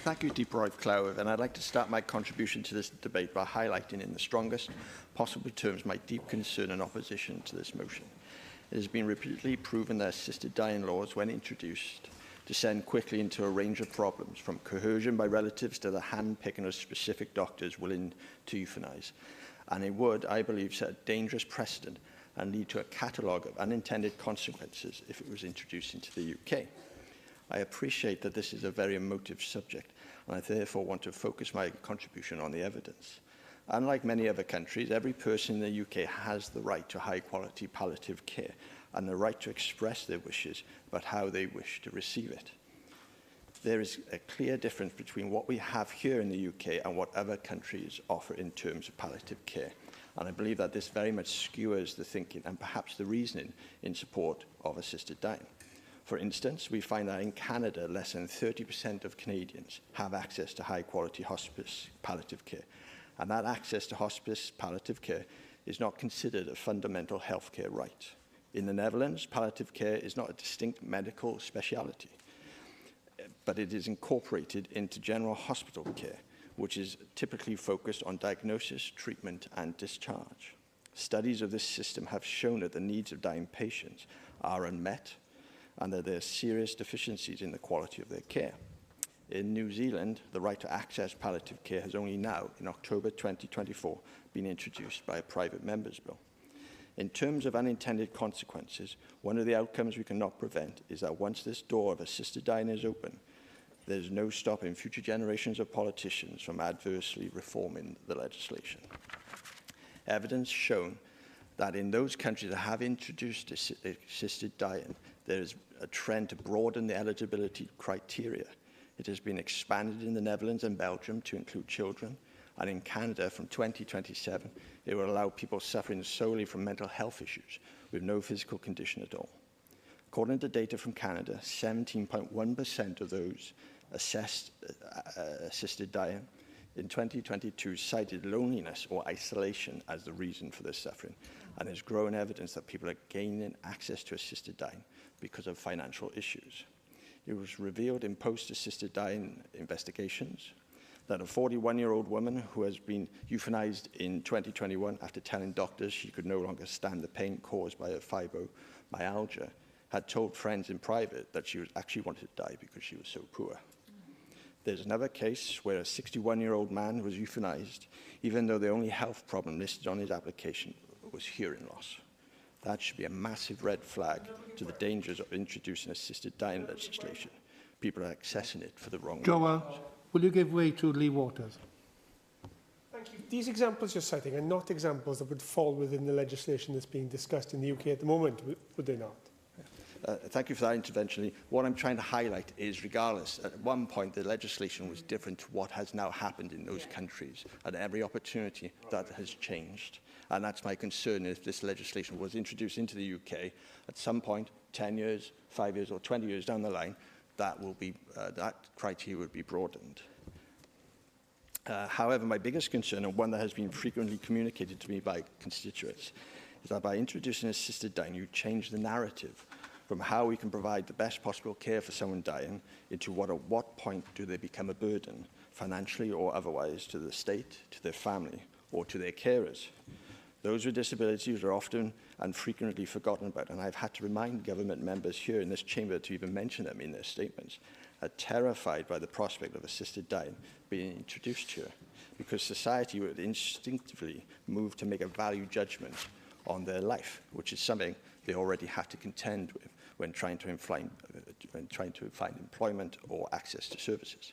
Thank you, Deep-Royd Clywyd, and I'd like to start my contribution to this debate by highlighting in the strongest possible terms my deep concern and opposition to this motion. It has been repeatedly proven that assisted dying laws, when introduced, descend quickly into a range of problems, from coercion by relatives to the hand-picking of specific doctors willing to euthanize. And it would, I believe, set a dangerous precedent and lead to a catalogue of unintended consequences if it was introduced into the UK. I appreciate that this is a very emotive subject, and I therefore want to focus my contribution on the evidence. Unlike many other countries, every person in the UK has the right to high-quality palliative care and the right to express their wishes about how they wish to receive it. There is a clear difference between what we have here in the UK and what other countries offer in terms of palliative care. And I believe that this very much skewers the thinking and perhaps the reasoning in support of assisted dying. For instance, we find that in Canada, less than 30% of Canadians have access to high-quality hospice palliative care. And that access to hospice palliative care is not considered a fundamental healthcare right. In the Netherlands, palliative care is not a distinct medical speciality, but it is incorporated into general hospital care, which is typically focused on diagnosis, treatment, and discharge. Studies of this system have shown that the needs of dying patients are unmet and that there are serious deficiencies in the quality of their care. In New Zealand, the right to access palliative care has only now, in October 2024, been introduced by a private member's bill. In terms of unintended consequences, one of the outcomes we cannot prevent is that once this door of assisted dying is open, there's no stopping future generations of politicians from adversely reforming the legislation. Evidence shown that in those countries that have introduced assisted dying, there is a trend to broaden the eligibility criteria. It has been expanded in the Netherlands and Belgium to include children, and in Canada from 2027, it will allow people suffering solely from mental health issues with no physical condition at all. According to data from Canada, 17.1% of those assessed assisted dying in 2022 cited loneliness or isolation as the reason for their suffering, and there's growing evidence that people are gaining access to assisted dying because of financial issues. It was revealed in post-assisted dying investigations that a 41-year-old woman who has been euthanized in 2021 after telling doctors she could no longer stand the pain caused by her fibromyalgia had told friends in private that she actually wanted to die because she was so poor. There's another case where a 61-year-old man was euthanized even though the only health problem listed on his application was hearing loss. That should be a massive red flag to the dangers of introducing assisted dying legislation. People are accessing it for the wrong reasons. Will you give way to Lee Waters? Thank you. These examples you're citing are not examples that would fall within the legislation that's being discussed in the UK at the moment, would they not? Thank you for that intervention. What I'm trying to highlight is, regardless, at one point the legislation was different to what has now happened in those countries, and every opportunity that has changed. And that's my concern. If this legislation was introduced into the UK, at some point, 10 years, 5 years, or 20 years down the line, that criteria would be broadened. However, my biggest concern, and one that has been frequently communicated to me by constituents, is that by introducing assisted dying, you change the narrative from how we can provide the best possible care for someone dying into at what point do they become a burden, financially or otherwise, to the state, to their family, or to their carers. Those with disabilities are often and frequently forgotten about, and I've had to remind government members here in this chamber to even mention them in their statements, are terrified by the prospect of assisted dying being introduced here, because society would instinctively move to make a value judgment on their life, which is something they already have to contend with when trying to find employment or access to services.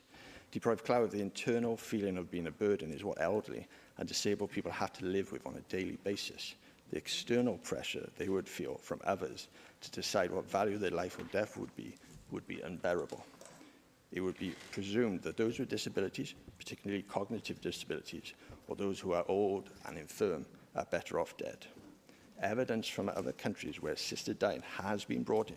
Deep-Royd Clywyd, the internal feeling of being a burden is what elderly and disabled people have to live with on a daily basis. The external pressure they would feel from others to decide what value their life or death would be unbearable. It would be presumed that those with disabilities, particularly cognitive disabilities, or those who are old and infirm, are better off dead. Evidence from other countries where assisted dying has been brought in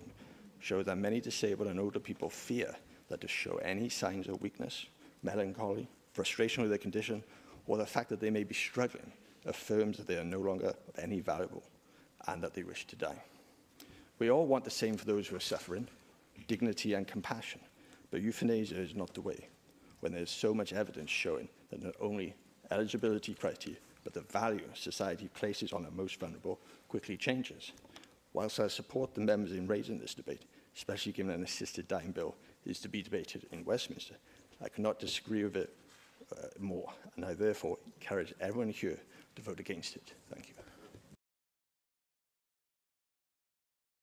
show that many disabled and older people fear that to show any signs of weakness, melancholy, frustration with their condition, or the fact that they may be struggling affirms that they are no longer of any valuable and that they wish to die. We all want the same for those who are suffering, dignity and compassion, but euthanasia is not the way. when there's so much evidence showing that not only eligibility criteria, but the value society places on the most vulnerable quickly changes. Whilst I support the members in raising this debate, especially given an assisted dying bill is to be debated in Westminster, I cannot disagree with it more, and I therefore encourage everyone here to vote against it. Thank you.